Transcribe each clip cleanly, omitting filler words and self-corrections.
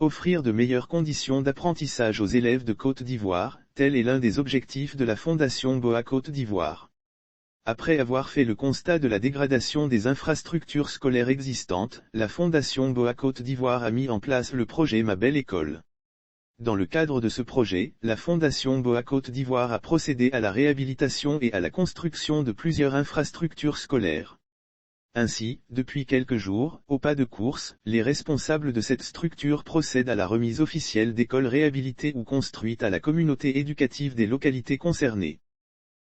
Offrir de meilleures conditions d'apprentissage aux élèves de Côte d'Ivoire, tel est l'un des objectifs de la Fondation BOA Côte d'Ivoire. Après avoir fait le constat de la dégradation des infrastructures scolaires existantes, la Fondation BOA Côte d'Ivoire a mis en place le projet Ma Belle École. Dans le cadre de ce projet, la Fondation BOA Côte d'Ivoire a procédé à la réhabilitation et à la construction de plusieurs infrastructures scolaires. Ainsi, depuis quelques jours, au pas de course, les responsables de cette structure procèdent à la remise officielle d'écoles réhabilitées ou construites à la communauté éducative des localités concernées.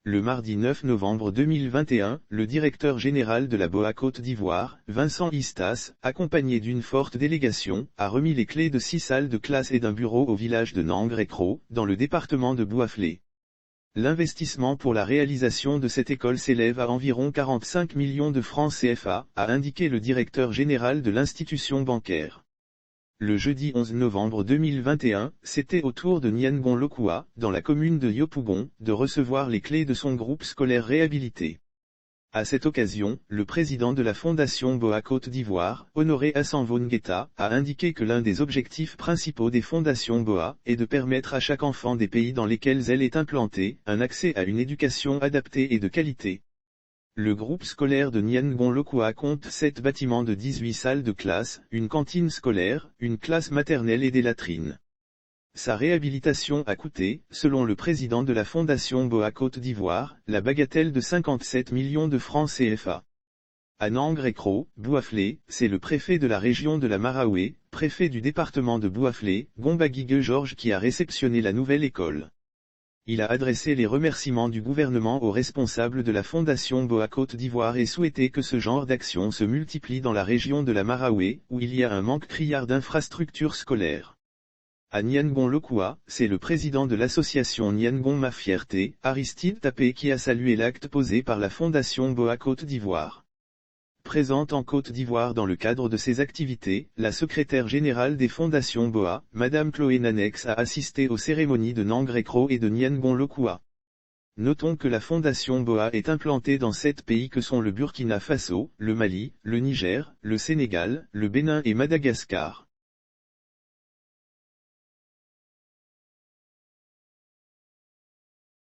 Le mardi 9 novembre 2021, le directeur général de la BOA Côte d'Ivoire, Vincent Istas, accompagné d'une forte délégation, a remis les clés de 6 salles de classe et d'un bureau au village de Nangre-Ekro, dans le département de Bouaflé. L'investissement pour la réalisation de cette école s'élève à environ 45 millions de francs CFA, a indiqué le directeur général de l'institution bancaire. Le jeudi 11 novembre 2021, c'était au tour de Nyangon Lokua, dans la commune de Yopougon, de recevoir les clés de son groupe scolaire réhabilité. À cette occasion, le président de la Fondation BOA Côte d'Ivoire, Honoré Assanvo Ngueta, a indiqué que l'un des objectifs principaux des fondations BOA est de permettre à chaque enfant des pays dans lesquels elle est implantée, un accès à une éducation adaptée et de qualité. Le groupe scolaire de Nyangon Lokua compte 7 bâtiments de 18 salles de classe, une cantine scolaire, une classe maternelle et des latrines. Sa réhabilitation a coûté, selon le président de la Fondation BOA Côte d'Ivoire, la bagatelle de 57 millions de francs CFA. À Nangre-Ekro, Bouaflé, c'est le préfet de la région de la Maraoué, préfet du département de Bouaflé, Gombaguigue Georges qui a réceptionné la nouvelle école. Il a adressé les remerciements du gouvernement aux responsables de la Fondation BOA Côte d'Ivoire et souhaité que ce genre d'action se multiplie dans la région de la Maraoué, où il y a un manque criard d'infrastructures scolaires. À Nyangon Lokua, c'est le président de l'association Nyangon Ma Fierté, Aristide Tapé qui a salué l'acte posé par la Fondation BOA Côte d'Ivoire. Présente en Côte d'Ivoire dans le cadre de ses activités, la secrétaire générale des fondations BOA, Madame Chloé Nanex a assisté aux cérémonies de Nangre-Ekro et de Nyangon Lokua. Notons que la fondation BOA est implantée dans 7 pays que sont le Burkina Faso, le Mali, le Niger, le Sénégal, le Bénin et Madagascar.